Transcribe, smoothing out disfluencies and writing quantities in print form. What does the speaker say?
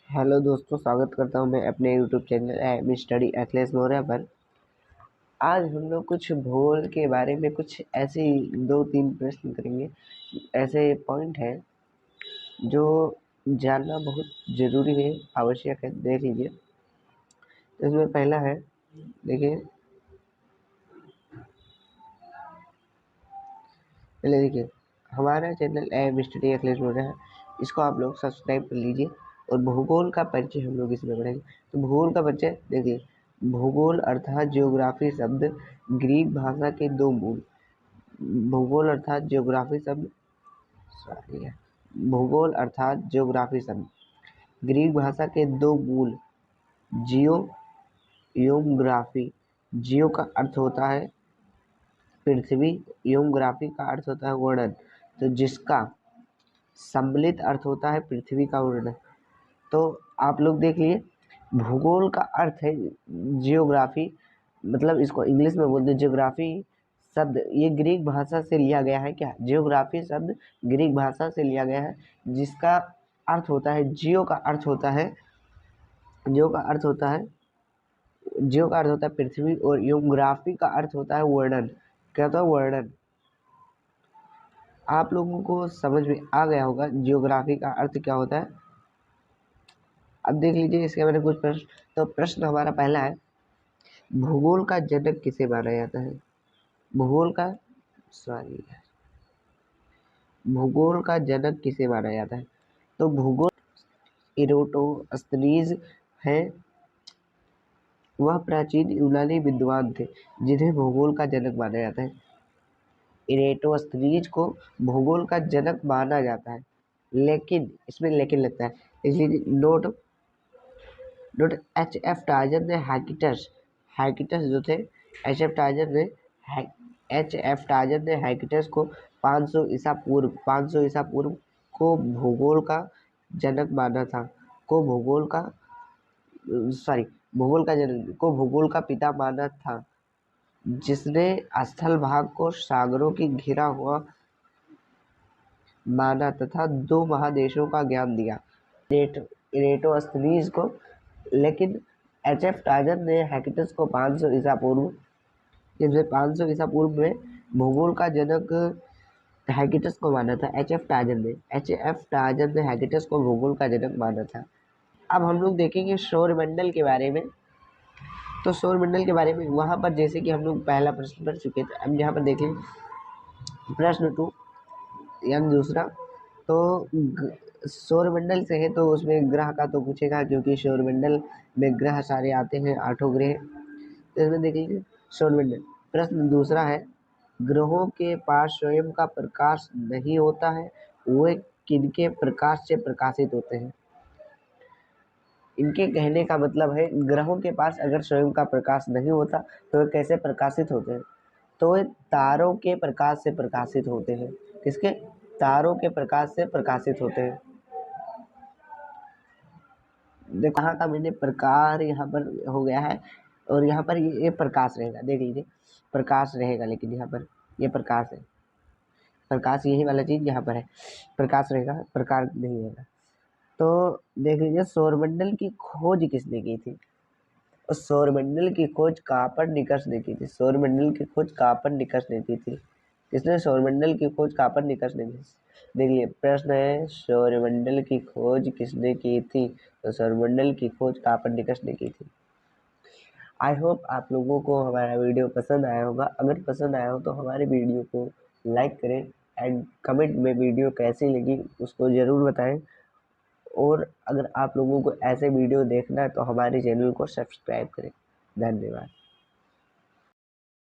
Hello दोस्तों, स्वागत करता हूं मैं अपने YouTube channel M study Akhilesh Maurya पर। आज हम लोग कुछ भूगोल के बारे में कुछ ऐसे ही 2-3 प्रश्न करेंगे। ऐसे पॉइंट हैं जो जानना बहुत ज़रूरी है, आवश्यक है। देख लीजिए, इसमें पहला है, देखिए पहले देखिए, हमारा channel M study Akhilesh Maurya है, इसको आप लोग सब्सक्राइब कर लीजिए। और भूगोल का परिचय हम लोग इसमें पढ़ेंगे। तो भूगोल का परिचय देखिए, भूगोल अर्थात ज्योग्राफी शब्द ग्रीक भाषा के दो मूल भूगोल अर्थात ज्योग्राफी शब्द भूगोल अर्थात ज्योग्राफी शब्द ग्रीक भाषा के दो मूल जियो एवं ग्राफी। जियो का अर्थ होता है पृथ्वी, एवं ग्राफी का अर्थ होता है वर्णन, तो जिसका सम्मिलित अर्थ होता है पृथ्वी का वर्णन। तो आप लोग देख लिए, भूगोल का अर्थ है जियोग्राफी, मतलब इसको इंग्लिश में बोलते हैं जियोग्राफी शब्द। ये ग्रीक भाषा से लिया गया है। क्या जियोग्राफी शब्द ग्रीक भाषा से लिया गया है, जिसका अर्थ होता है जियो का अर्थ होता है जियो का अर्थ होता है जियो का अर्थ होता है पृथ्वी, और योग्राफी का अर्थ होता है वर्णन। क्या होता है? वर्णन। आप लोगों को समझ में आ गया होगा जियोग्राफी का अर्थ क्या होता है। अब देख लीजिए इसके बारे में कुछ प्रश्न। तो प्रश्न हमारा पहला है, भूगोल का जनक किसे माना जाता है? भूगोल का सॉरी भूगोल का जनक किसे माना जाता है? तो भूगोल इरोटोस्थनीज है। वह प्राचीन यूनानी विद्वान थे जिन्हें भूगोल का जनक माना जाता है। इरेटोस्थनीज को भूगोल का जनक माना जाता है, लेकिन इसमें लेकिन लगता है, इसलिए नोट एच.एफ. टाजर ने हैकिटस जो थे, एच.एफ. टाजर ने हैकिटस को 500 ईसा पूर्व को भूगोल का जनक माना था। भूगोल का पिता माना था, जिसने स्थल भाग को सागरों की घिरा हुआ माना तथा 2 महादेशों का ज्ञान दिया। इरेटोस्थनीज को, लेकिन एच.एफ. टाजर ने हैकिटस को 500 ईसा पूर्व जैसे 500 ईसा पूर्व में भूगोल का जनक हैकिटस को माना था। एच.एफ. टाजर ने हैकिटस को भूगोल का जनक माना था। अब हम लोग देखेंगे सौरमंडल के बारे में। तो सौरमंडल के बारे में वहाँ पर जैसे कि हम लोग पहला प्रश्न पढ़ चुके थे, अब यहाँ पर देखें प्रश्न 2 यानी दूसरा। तो सौरमंडल से है, तो उसमें ग्रह का तो पूछेगा, क्योंकि सौरमंडल में ग्रह सारे आते हैं, 8 ग्रह। तो इसमें देखिए सौरमंडल। प्रश्न दूसरा है, ग्रहों के पास स्वयं का प्रकाश नहीं होता है, वे किनके प्रकाश से प्रकाशित होते हैं? इनके कहने का मतलब है, ग्रहों के पास अगर स्वयं का प्रकाश नहीं होता तो वे कैसे प्रकाशित होते हैं? तो वे तारों के प्रकाश से प्रकाशित होते हैं। किसके? तारों के प्रकाश से प्रकाशित होते हैं। देखो यहाँ का मैंने प्रकार यहाँ पर हो गया है, और यहाँ पर ये प्रकाश रहेगा। देख लीजिए, प्रकाश रहेगा, लेकिन यहाँ पर ये प्रकाश है। प्रकाश यही वाला चीज यहाँ पर है, प्रकाश रहेगा, प्रकार नहीं रहेगा। तो देख लीजिए, सौरमंडल की खोज किसने की थी? और सौरमंडल की खोज कापरनिकस ने की थी। सौरमंडल की खोज कापरनिकस ने की थी। किसने? सौरमंडल की खोज कापरनिकस ने की। देखिए प्रश्न है, सौरमंडल की खोज किसने की थी? तो सौरमंडल की खोज कापरनिकस ने की थी। आई होप आप लोगों को हमारा वीडियो पसंद आया होगा। अगर पसंद आया हो तो हमारे वीडियो को लाइक करें, एंड कमेंट में वीडियो कैसी लगी उसको ज़रूर बताएं। और अगर आप लोगों को ऐसे वीडियो देखना है तो हमारे चैनल को सब्सक्राइब करें। धन्यवाद।